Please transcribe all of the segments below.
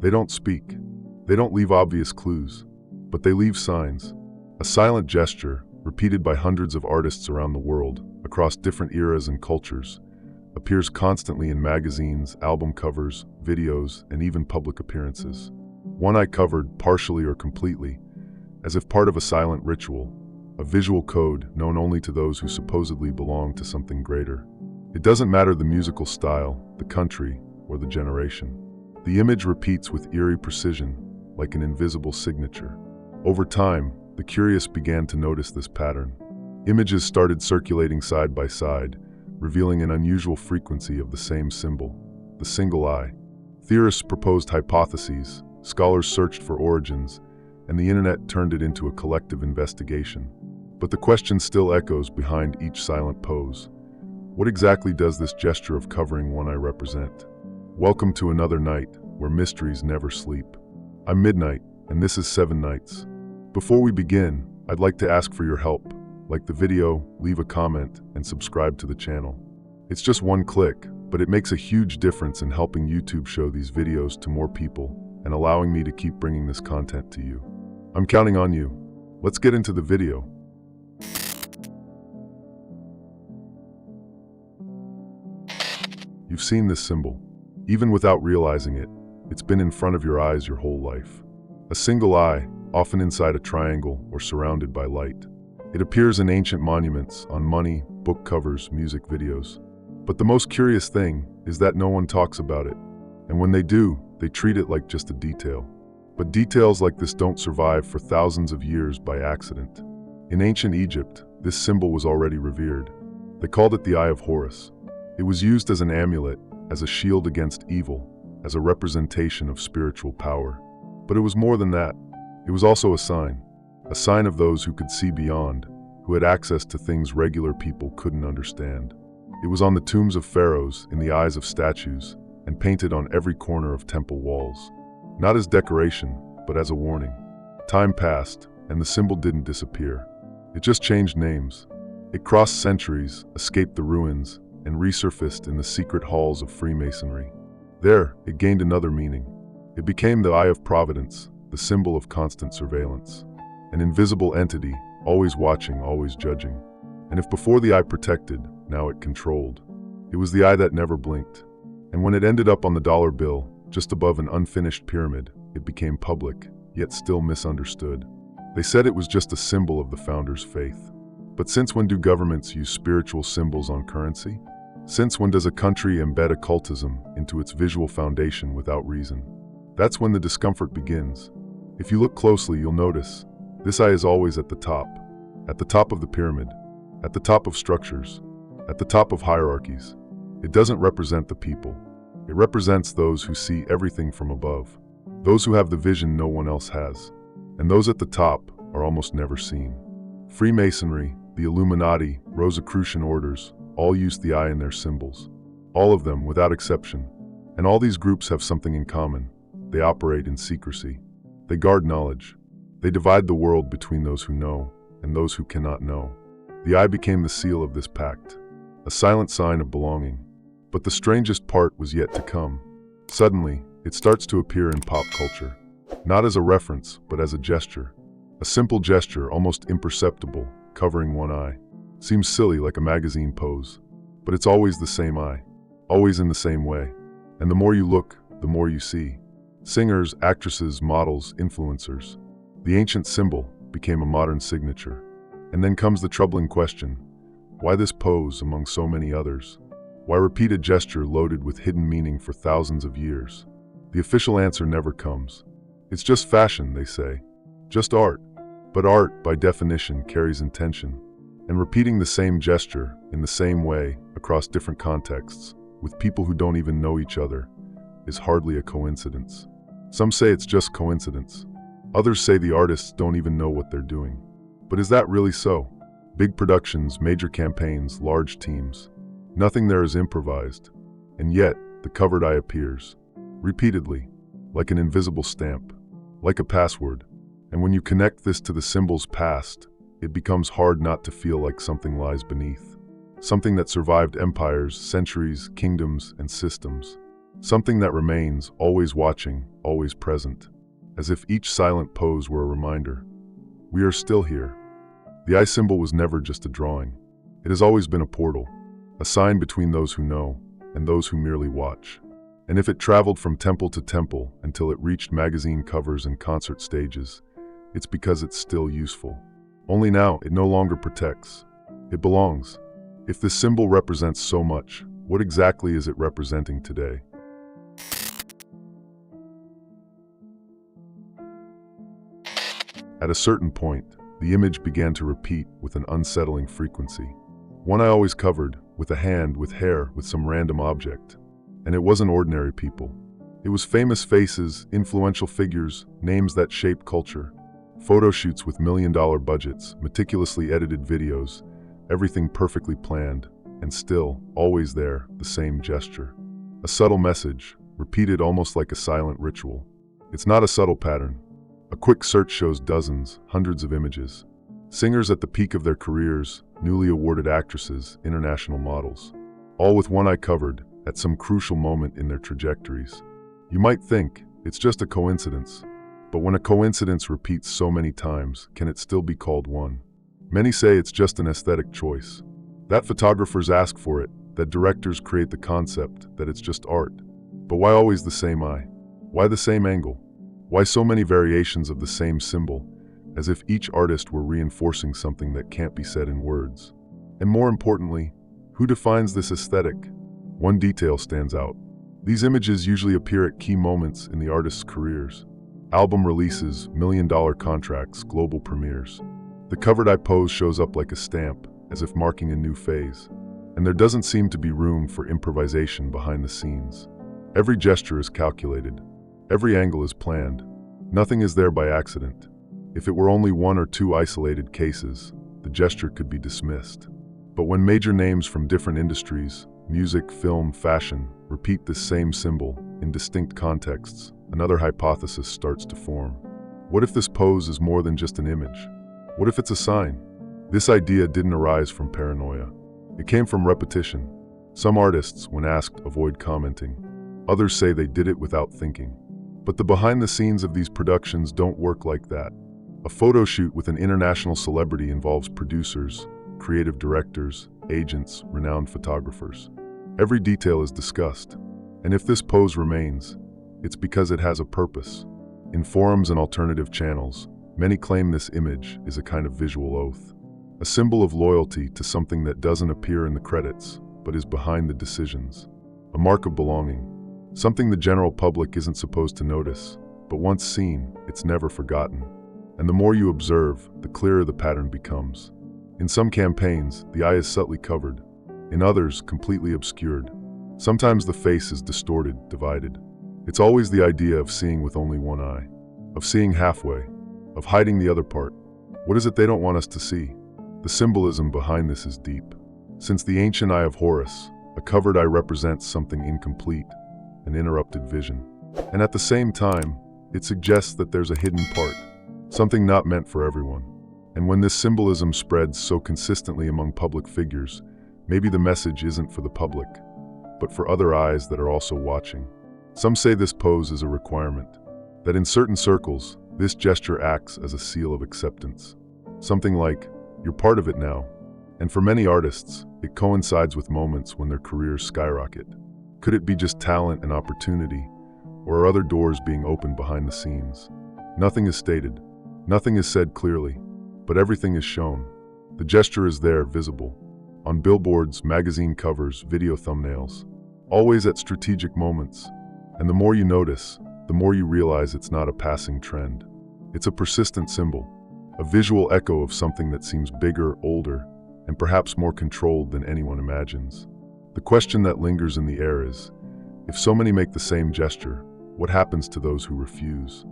They don't speak. They don't leave obvious clues, but they leave signs. A silent gesture, repeated by hundreds of artists around the world, across different eras and cultures, appears constantly in magazines, album covers, videos, and even public appearances. One eye covered, partially or completely, as if part of a silent ritual, a visual code known only to those who supposedly belong to something greater. It doesn't matter the musical style, the country, or the generation. The image repeats with eerie precision, like an invisible signature. Over time, the curious began to notice this pattern. Images started circulating side by side, revealing an unusual frequency of the same symbol, the single eye. Theorists proposed hypotheses, scholars searched for origins, and the internet turned it into a collective investigation. But the question still echoes behind each silent pose. What exactly does this gesture of covering one eye represent? Welcome to another night where mysteries never sleep. I'm Midnight, and this is 7 Nights. Before we begin, I'd like to ask for your help. Like the video, leave a comment, and subscribe to the channel. It's just one click, but it makes a huge difference in helping YouTube show these videos to more people and allowing me to keep bringing this content to you. I'm counting on you. Let's get into the video. You've seen this symbol. Even without realizing it, it's been in front of your eyes your whole life. A single eye, often inside a triangle or surrounded by light. It appears in ancient monuments, on money, book covers, music videos. But the most curious thing is that no one talks about it. And when they do, they treat it like just a detail. But details like this don't survive for thousands of years by accident. In ancient Egypt, this symbol was already revered. They called it the Eye of Horus. It was used as an amulet, as a shield against evil, as a representation of spiritual power. But it was more than that. It was also a sign of those who could see beyond, who had access to things regular people couldn't understand. It was on the tombs of pharaohs, in the eyes of statues, and painted on every corner of temple walls. Not as decoration, but as a warning. Time passed, and the symbol didn't disappear. It just changed names. It crossed centuries, escaped the ruins, and resurfaced in the secret halls of Freemasonry. There, it gained another meaning. It became the Eye of Providence, the symbol of constant surveillance. An invisible entity, always watching, always judging. And if before the eye protected, now it controlled. It was the eye that never blinked. And when it ended up on the dollar bill, just above an unfinished pyramid, it became public, yet still misunderstood. They said it was just a symbol of the founders' faith. But since when do governments use spiritual symbols on currency? Since when does a country embed occultism into its visual foundation without reason? That's when the discomfort begins. If you look closely, you'll notice this eye is always at the top of the pyramid, at the top of structures, at the top of hierarchies. It doesn't represent the people. It represents those who see everything from above, those who have the vision no one else has. And those at the top are almost never seen. Freemasonry, the Illuminati, Rosicrucian orders, all use the eye in their symbols. All of them, without exception. And all these groups have something in common. They operate in secrecy. They guard knowledge. They divide the world between those who know and those who cannot know. The eye became the seal of this pact, a silent sign of belonging. But the strangest part was yet to come. Suddenly, it starts to appear in pop culture, not as a reference, but as a gesture. A simple gesture, almost imperceptible, covering one eye. Seems silly, like a magazine pose. But it's always the same eye, always in the same way. And the more you look, the more you see. Singers, actresses, models, influencers. The ancient symbol became a modern signature. And then comes the troubling question: why this pose among so many others? Why repeat a gesture loaded with hidden meaning for thousands of years? The official answer never comes. It's just fashion, they say. Just art. But art, by definition, carries intention. And repeating the same gesture, in the same way, across different contexts, with people who don't even know each other, is hardly a coincidence. Some say it's just coincidence. Others say the artists don't even know what they're doing. But is that really so? Big productions, major campaigns, large teams. Nothing there is improvised. And yet, the covered eye appears. Repeatedly. Like an invisible stamp. Like a password. And when you connect this to the symbol's past, it becomes hard not to feel like something lies beneath. Something that survived empires, centuries, kingdoms, and systems. Something that remains, always watching, always present, as if each silent pose were a reminder. We are still here. The eye symbol was never just a drawing. It has always been a portal, a sign between those who know and those who merely watch. And if it traveled from temple to temple until it reached magazine covers and concert stages, it's because it's still useful. Only now, it no longer protects. It belongs. If this symbol represents so much, what exactly is it representing today? At a certain point, the image began to repeat with an unsettling frequency. One I always covered, with a hand, with hair, with some random object. And it wasn't ordinary people. It was famous faces, influential figures, names that shaped culture. Photo shoots with million-dollar budgets, meticulously edited videos, everything perfectly planned, and still, always there, the same gesture. A subtle message, repeated almost like a silent ritual. It's not a subtle pattern. A quick search shows dozens, hundreds of images. Singers at the peak of their careers, newly awarded actresses, international models. All with one eye covered, at some crucial moment in their trajectories. You might think, it's just a coincidence. But when a coincidence repeats so many times, can it still be called one? Many say it's just an aesthetic choice. That photographers ask for it, that directors create the concept, that it's just art. But why always the same eye? Why the same angle? Why so many variations of the same symbol, as if each artist were reinforcing something that can't be said in words? And more importantly, who defines this aesthetic? One detail stands out. These images usually appear at key moments in the artist's careers. Album releases, million-dollar contracts, global premieres. The covered eye pose shows up like a stamp, as if marking a new phase. And there doesn't seem to be room for improvisation behind the scenes. Every gesture is calculated. Every angle is planned. Nothing is there by accident. If it were only one or two isolated cases, the gesture could be dismissed. But when major names from different industries, music, film, fashion, repeat this same symbol in distinct contexts, another hypothesis starts to form. What if this pose is more than just an image? What if it's a sign? This idea didn't arise from paranoia. It came from repetition. Some artists, when asked, avoid commenting. Others say they did it without thinking. But the behind the scenes of these productions don't work like that. A photo shoot with an international celebrity involves producers, creative directors, agents, renowned photographers. Every detail is discussed. And if this pose remains, it's because it has a purpose. In forums and alternative channels, many claim this image is a kind of visual oath. A symbol of loyalty to something that doesn't appear in the credits, but is behind the decisions. A mark of belonging. Something the general public isn't supposed to notice, but once seen, it's never forgotten. And the more you observe, the clearer the pattern becomes. In some campaigns, the eye is subtly covered. In others, completely obscured. Sometimes the face is distorted, divided. It's always the idea of seeing with only one eye, of seeing halfway, of hiding the other part. What is it they don't want us to see? The symbolism behind this is deep. Since the ancient eye of Horus, a covered eye represents something incomplete, an interrupted vision. And at the same time, it suggests that there's a hidden part, something not meant for everyone. And when this symbolism spreads so consistently among public figures, maybe the message isn't for the public, but for other eyes that are also watching. Some say this pose is a requirement, that in certain circles, this gesture acts as a seal of acceptance. Something like, you're part of it now. And for many artists, it coincides with moments when their careers skyrocket. Could it be just talent and opportunity, or are other doors being opened behind the scenes? Nothing is stated, nothing is said clearly, but everything is shown. The gesture is there, visible, on billboards, magazine covers, video thumbnails, always at strategic moments. And the more you notice, the more you realize it's not a passing trend. It's a persistent symbol, a visual echo of something that seems bigger, older, and perhaps more controlled than anyone imagines. The question that lingers in the air is, if so many make the same gesture, what happens to those who refuse?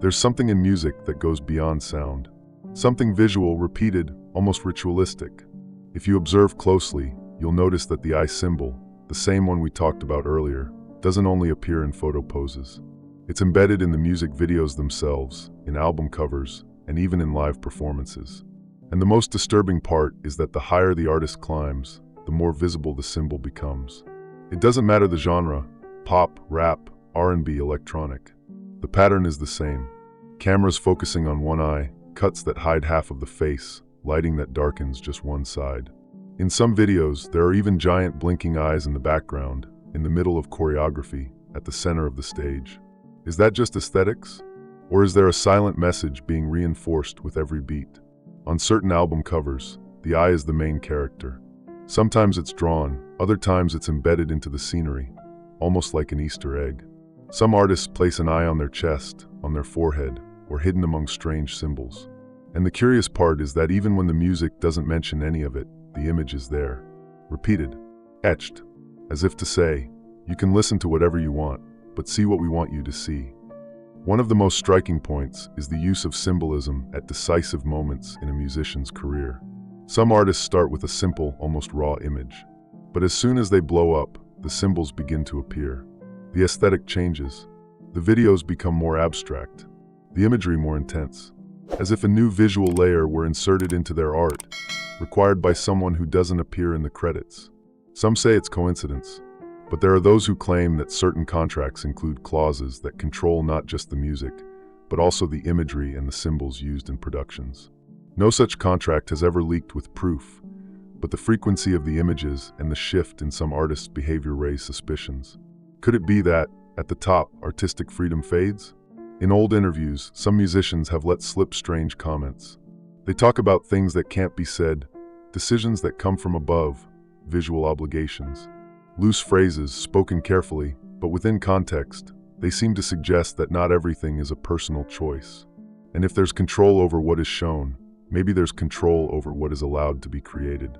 There's something in music that goes beyond sound. Something visual, repeated, almost ritualistic. If you observe closely, you'll notice that the eye symbol, the same one we talked about earlier, doesn't only appear in photo poses. It's embedded in the music videos themselves, in album covers, and even in live performances. And the most disturbing part is that the higher the artist climbs, the more visible the symbol becomes. It doesn't matter the genre, pop, rap, R&B, electronic. The pattern is the same. Cameras focusing on one eye, cuts that hide half of the face, lighting that darkens just one side. In some videos, there are even giant blinking eyes in the background, in the middle of choreography, at the center of the stage. Is that just aesthetics? Or is there a silent message being reinforced with every beat? On certain album covers, the eye is the main character. Sometimes it's drawn, other times it's embedded into the scenery, almost like an Easter egg. Some artists place an eye on their chest, on their forehead, or hidden among strange symbols. And the curious part is that even when the music doesn't mention any of it, the image is there, repeated, etched, as if to say, you can listen to whatever you want, but see what we want you to see. One of the most striking points is the use of symbolism at decisive moments in a musician's career. Some artists start with a simple, almost raw image. But as soon as they blow up, the symbols begin to appear. The aesthetic changes. The videos become more abstract. The imagery more intense. As if a new visual layer were inserted into their art, required by someone who doesn't appear in the credits. Some say it's coincidence. But there are those who claim that certain contracts include clauses that control not just the music, but also the imagery and the symbols used in productions. No such contract has ever leaked with proof, but the frequency of the images and the shift in some artists' behavior raise suspicions. Could it be that, at the top, artistic freedom fades? In old interviews, some musicians have let slip strange comments. They talk about things that can't be said, decisions that come from above, visual obligations. Loose phrases spoken carefully, but within context, they seem to suggest that not everything is a personal choice. And if there's control over what is shown, maybe there's control over what is allowed to be created.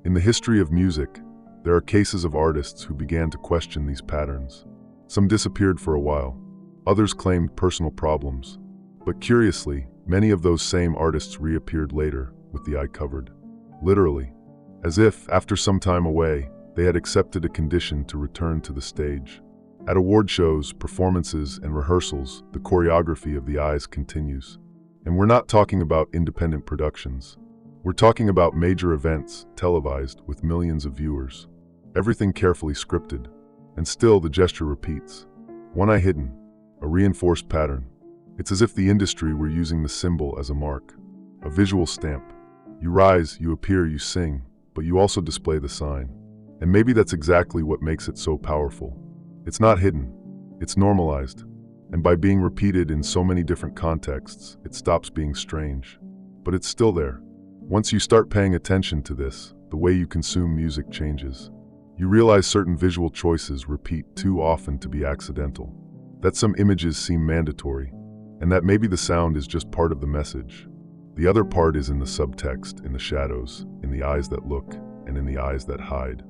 In the history of music, there are cases of artists who began to question these patterns. Some disappeared for a while. Others claimed personal problems. But curiously, many of those same artists reappeared later, with the eye covered. Literally. As if, after some time away, they had accepted a condition to return to the stage. At award shows, performances, and rehearsals, the choreography of the eyes continues. And we're not talking about independent productions. We're talking about major events, televised, with millions of viewers. Everything carefully scripted. And still the gesture repeats. One eye hidden, a reinforced pattern. It's as if the industry were using the symbol as a mark, a visual stamp. You rise, you appear, you sing, but you also display the sign. And maybe that's exactly what makes it so powerful. It's not hidden, it's normalized. And by being repeated in so many different contexts, it stops being strange. But it's still there. Once you start paying attention to this, the way you consume music changes. You realize certain visual choices repeat too often to be accidental. That some images seem mandatory, and that maybe the sound is just part of the message. The other part is in the subtext, in the shadows, in the eyes that look, and in the eyes that hide.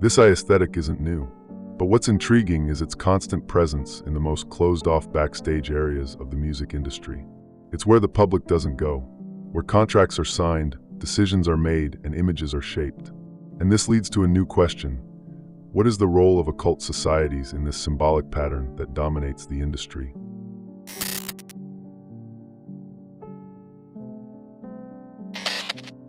This eye aesthetic isn't new, but what's intriguing is its constant presence in the most closed-off backstage areas of the music industry. It's where the public doesn't go, where contracts are signed, decisions are made, and images are shaped. And this leads to a new question. What is the role of occult societies in this symbolic pattern that dominates the industry?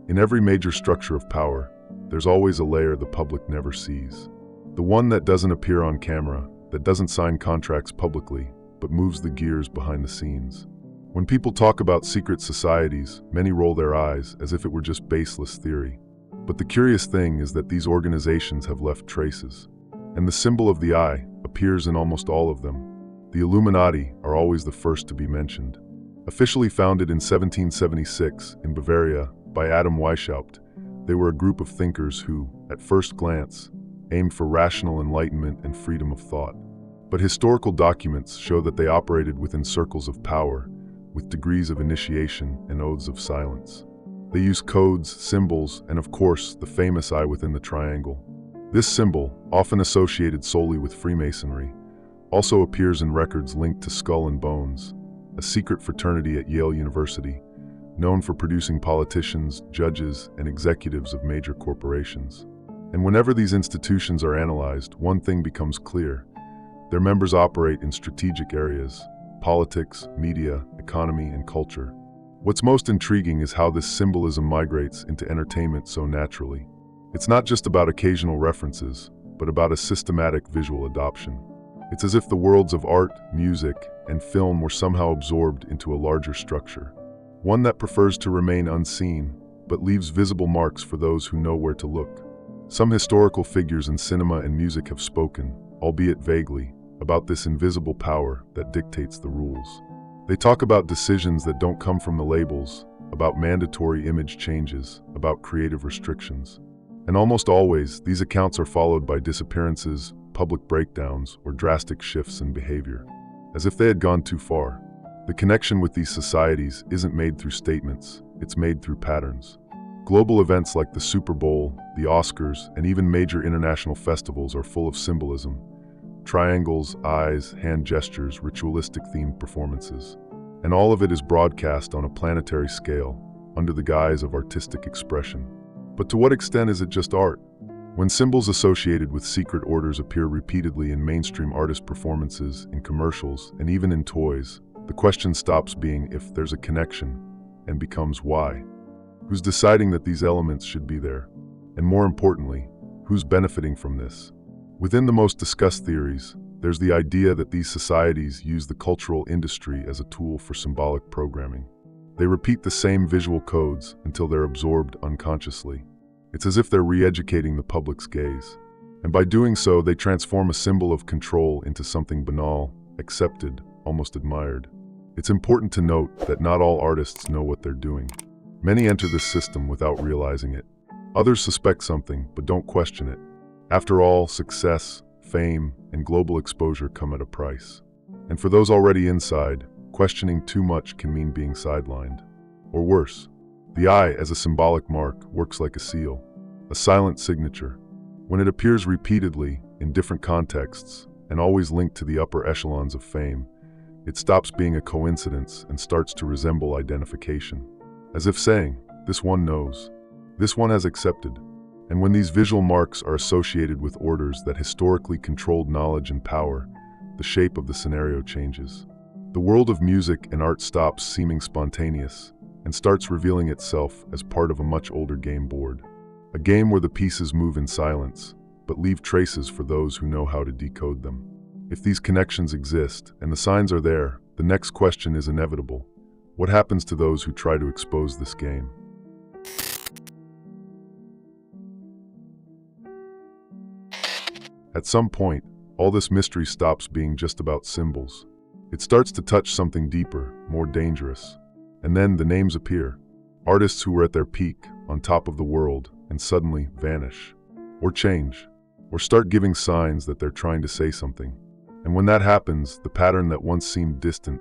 In every major structure of power, there's always a layer the public never sees. The one that doesn't appear on camera, that doesn't sign contracts publicly, but moves the gears behind the scenes. When people talk about secret societies, many roll their eyes as if it were just baseless theory. But the curious thing is that these organizations have left traces. And the symbol of the eye appears in almost all of them. The Illuminati are always the first to be mentioned. Officially founded in 1776 in Bavaria by Adam Weishaupt, they were a group of thinkers who, at first glance, aimed for rational enlightenment and freedom of thought. But historical documents show that they operated within circles of power, with degrees of initiation and oaths of silence. They used codes, symbols, and of course, the famous eye within the triangle. This symbol, often associated solely with Freemasonry, also appears in records linked to Skull and Bones, a secret fraternity at Yale University, known for producing politicians, judges, and executives of major corporations. And whenever these institutions are analyzed, one thing becomes clear. Their members operate in strategic areas: politics, media, economy, and culture. What's most intriguing is how this symbolism migrates into entertainment so naturally. It's not just about occasional references, but about a systematic visual adoption. It's as if the worlds of art, music, and film were somehow absorbed into a larger structure. One that prefers to remain unseen, but leaves visible marks for those who know where to look. Some historical figures in cinema and music have spoken, albeit vaguely, about this invisible power that dictates the rules. They talk about decisions that don't come from the labels, about mandatory image changes, about creative restrictions. And almost always, these accounts are followed by disappearances, public breakdowns, or drastic shifts in behavior, as if they had gone too far. The connection with these societies isn't made through statements, it's made through patterns. Global events like the Super Bowl, the Oscars, and even major international festivals are full of symbolism. Triangles, eyes, hand gestures, ritualistic-themed performances. And all of it is broadcast on a planetary scale, under the guise of artistic expression. But to what extent is it just art? When symbols associated with secret orders appear repeatedly in mainstream artist performances, in commercials, and even in toys, the question stops being if there's a connection and becomes why. Who's deciding that these elements should be there? And more importantly, who's benefiting from this? Within the most discussed theories, there's the idea that these societies use the cultural industry as a tool for symbolic programming. They repeat the same visual codes until they're absorbed unconsciously. It's as if they're re-educating the public's gaze. And by doing so, they transform a symbol of control into something banal, accepted, almost admired. It's important to note that not all artists know what they're doing. Many enter this system without realizing it. Others suspect something, but don't question it. After all, success, fame, and global exposure come at a price. And for those already inside, questioning too much can mean being sidelined. Or worse, the eye as a symbolic mark works like a seal, a silent signature. When it appears repeatedly, in different contexts, and always linked to the upper echelons of fame, it stops being a coincidence and starts to resemble identification. As if saying, this one knows, this one has accepted. And when these visual marks are associated with orders that historically controlled knowledge and power, the shape of the scenario changes. The world of music and art stops seeming spontaneous and starts revealing itself as part of a much older game board. A game where the pieces move in silence, but leave traces for those who know how to decode them. If these connections exist and the signs are there, the next question is inevitable. What happens to those who try to expose this game? At some point, all this mystery stops being just about symbols. It starts to touch something deeper, more dangerous. And then the names appear. Artists who were at their peak, on top of the world, and suddenly vanish. Or change. Or start giving signs that they're trying to say something. And when that happens, the pattern that once seemed distant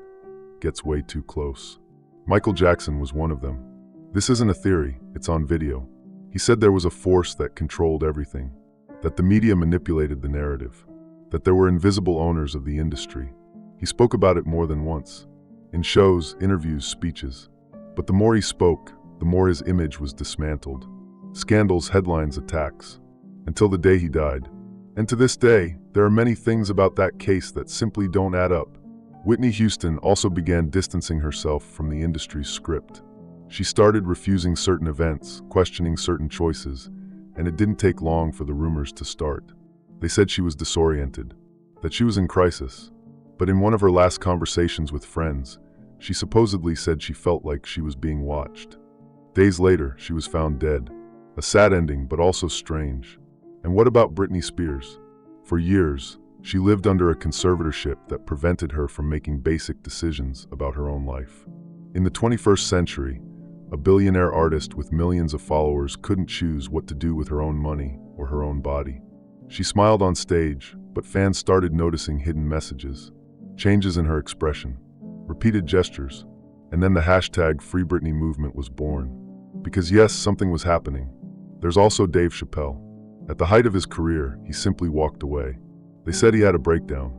gets way too close. Michael Jackson was one of them. This isn't a theory, it's on video. He said there was a force that controlled everything. That the media manipulated the narrative. That there were invisible owners of the industry. He spoke about it more than once. In shows, interviews, speeches. But the more he spoke, the more his image was dismantled. Scandals, headlines, attacks. Until the day he died. And to this day, there are many things about that case that simply don't add up. Whitney Houston also began distancing herself from the industry's script. She started refusing certain events, questioning certain choices, and it didn't take long for the rumors to start. They said she was disoriented, that she was in crisis. But in one of her last conversations with friends, she supposedly said she felt like she was being watched. Days later, she was found dead. A sad ending, but also strange. And what about Britney Spears? For years, she lived under a conservatorship that prevented her from making basic decisions about her own life. In the 21st century, a billionaire artist with millions of followers couldn't choose what to do with her own money or her own body. She smiled on stage, but fans started noticing hidden messages, changes in her expression, repeated gestures, and then the hashtag Free Britney movement was born. Because yes, something was happening. There's also Dave Chappelle. At the height of his career, he simply walked away. They said he had a breakdown,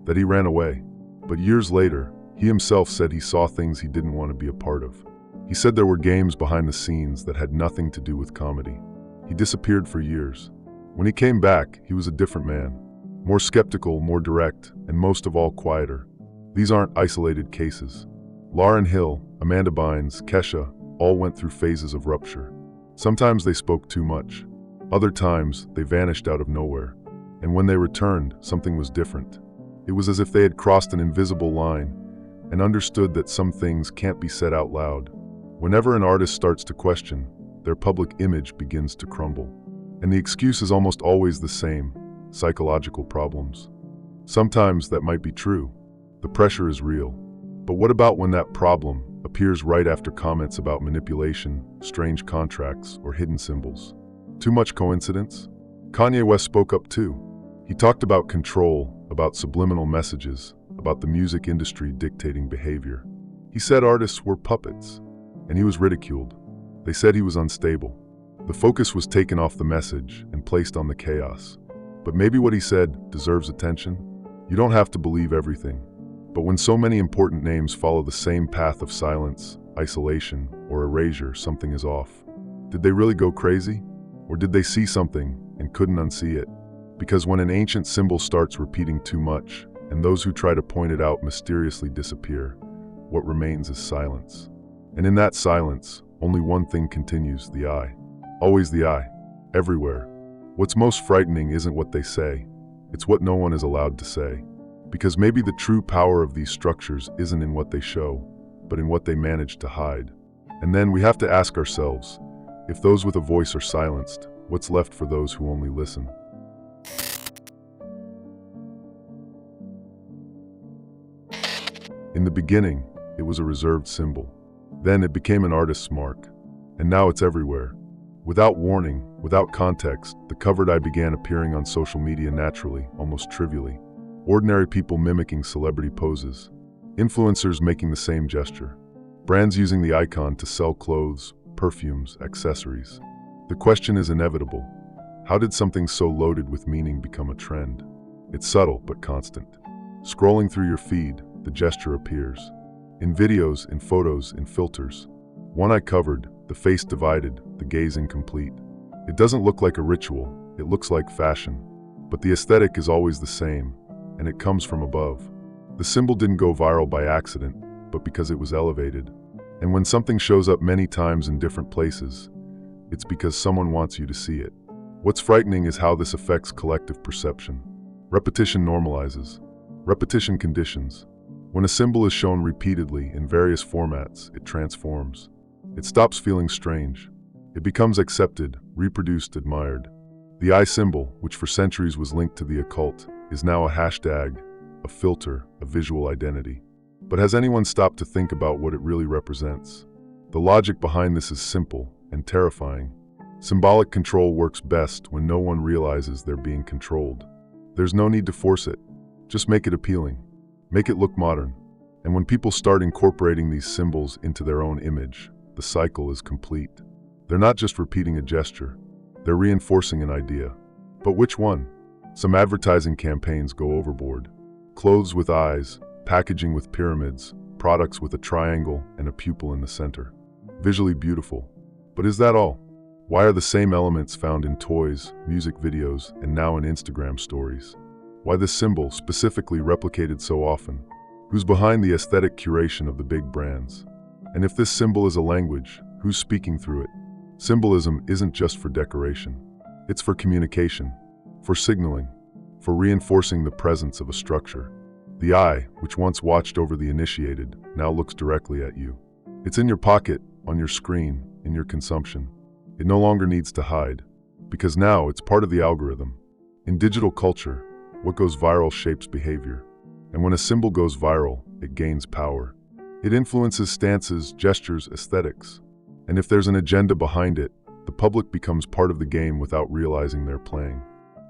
that he ran away. But years later, he himself said he saw things he didn't want to be a part of. He said there were games behind the scenes that had nothing to do with comedy. He disappeared for years. When he came back, he was a different man. More skeptical, more direct, and most of all, quieter. These aren't isolated cases. Lauryn Hill, Amanda Bynes, Kesha all went through phases of rupture. Sometimes they spoke too much. Other times, they vanished out of nowhere. And when they returned, something was different. It was as if they had crossed an invisible line and understood that some things can't be said out loud. Whenever an artist starts to question, their public image begins to crumble. And the excuse is almost always the same: psychological problems. Sometimes that might be true. The pressure is real. But what about when that problem appears right after comments about manipulation, strange contracts, or hidden symbols? Too much coincidence? Kanye West spoke up too. He talked about control, about subliminal messages, about the music industry dictating behavior. He said artists were puppets, and he was ridiculed. They said he was unstable. The focus was taken off the message and placed on the chaos. But maybe what he said deserves attention. You don't have to believe everything. But when so many important names follow the same path of silence, isolation, or erasure, something is off. Did they really go crazy? Or did they see something and couldn't unsee it? Because when an ancient symbol starts repeating too much, and those who try to point it out mysteriously disappear, what remains is silence. And in that silence, only one thing continues: the eye. Always the eye. Everywhere. What's most frightening isn't what they say, it's what no one is allowed to say. Because maybe the true power of these structures isn't in what they show, but in what they manage to hide. And then we have to ask ourselves, if those with a voice are silenced, what's left for those who only listen? In the beginning, it was a reserved symbol. Then it became an artist's mark. And now it's everywhere. Without warning, without context, the covered eye began appearing on social media naturally, almost trivially. Ordinary people mimicking celebrity poses. Influencers making the same gesture. Brands using the icon to sell clothes, perfumes, accessories. The question is inevitable. How did something so loaded with meaning become a trend? It's subtle but constant. Scrolling through your feed, the gesture appears. In videos, in photos, in filters. One eye covered, the face divided, the gaze incomplete. It doesn't look like a ritual, it looks like fashion. But the aesthetic is always the same, and it comes from above. The symbol didn't go viral by accident, but because it was elevated. And when something shows up many times in different places, it's because someone wants you to see it. What's frightening is how this affects collective perception. Repetition normalizes. Repetition conditions. When a symbol is shown repeatedly in various formats, it transforms. It stops feeling strange. It becomes accepted, reproduced, admired. The eye symbol, which for centuries was linked to the occult, is now a hashtag, a filter, a visual identity. But has anyone stopped to think about what it really represents? The logic behind this is simple and terrifying. Symbolic control works best when no one realizes they're being controlled. There's no need to force it. Just make it appealing. Make it look modern. And when people start incorporating these symbols into their own image, the cycle is complete. They're not just repeating a gesture, they're reinforcing an idea. But which one? Some advertising campaigns go overboard. Clothes with eyes, packaging with pyramids, products with a triangle and a pupil in the center. Visually beautiful. But is that all? Why are the same elements found in toys, music videos, and now in Instagram stories? Why this symbol specifically replicated so often? Who's behind the aesthetic curation of the big brands? And if this symbol is a language, who's speaking through it? Symbolism isn't just for decoration. It's for communication, for signaling, for reinforcing the presence of a structure. The eye, which once watched over the initiated, now looks directly at you. It's in your pocket, on your screen, in your consumption. It no longer needs to hide, because now it's part of the algorithm. In digital culture, what goes viral shapes behavior. And when a symbol goes viral, it gains power. It influences stances, gestures, aesthetics. And if there's an agenda behind it, the public becomes part of the game without realizing they're playing.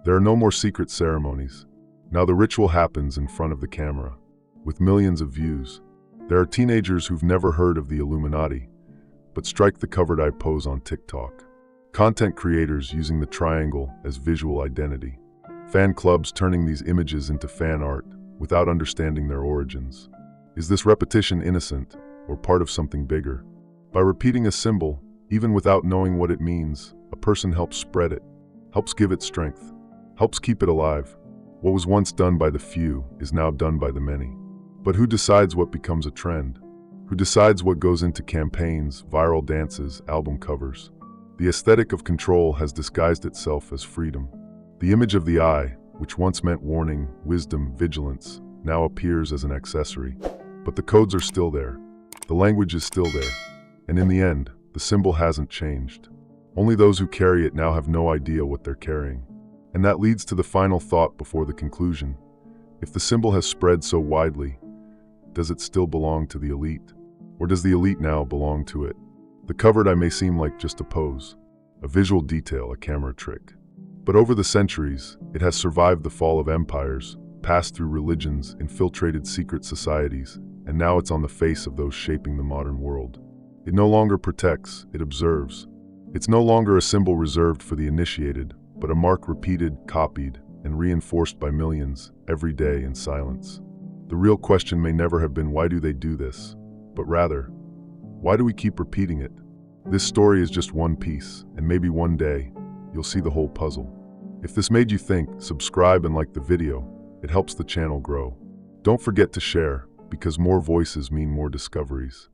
There are no more secret ceremonies. Now the ritual happens in front of the camera, with millions of views. There are teenagers who've never heard of the Illuminati, but strike the covered eye pose on TikTok. Content creators using the triangle as visual identity. Fan clubs turning these images into fan art without understanding their origins. Is this repetition innocent or part of something bigger? By repeating a symbol, even without knowing what it means, a person helps spread it, helps give it strength, helps keep it alive. What was once done by the few is now done by the many. But who decides what becomes a trend? Who decides what goes into campaigns, viral dances, album covers? The aesthetic of control has disguised itself as freedom. The image of the eye, which once meant warning, wisdom, vigilance, now appears as an accessory. But the codes are still there. The language is still there. And in the end, the symbol hasn't changed. Only those who carry it now have no idea what they're carrying. And that leads to the final thought before the conclusion. If the symbol has spread so widely, does it still belong to the elite? Or does the elite now belong to it? The covered eye may seem like just a pose, a visual detail, a camera trick. But over the centuries, it has survived the fall of empires, passed through religions, infiltrated secret societies, and now it's on the face of those shaping the modern world. It no longer protects, it observes. It's no longer a symbol reserved for the initiated, but a mark repeated, copied, and reinforced by millions, every day in silence. The real question may never have been, why do they do this? But rather, why do we keep repeating it? This story is just one piece, and maybe one day, you'll see the whole puzzle. If this made you think, subscribe and like the video. It helps the channel grow. Don't forget to share, because more voices mean more discoveries.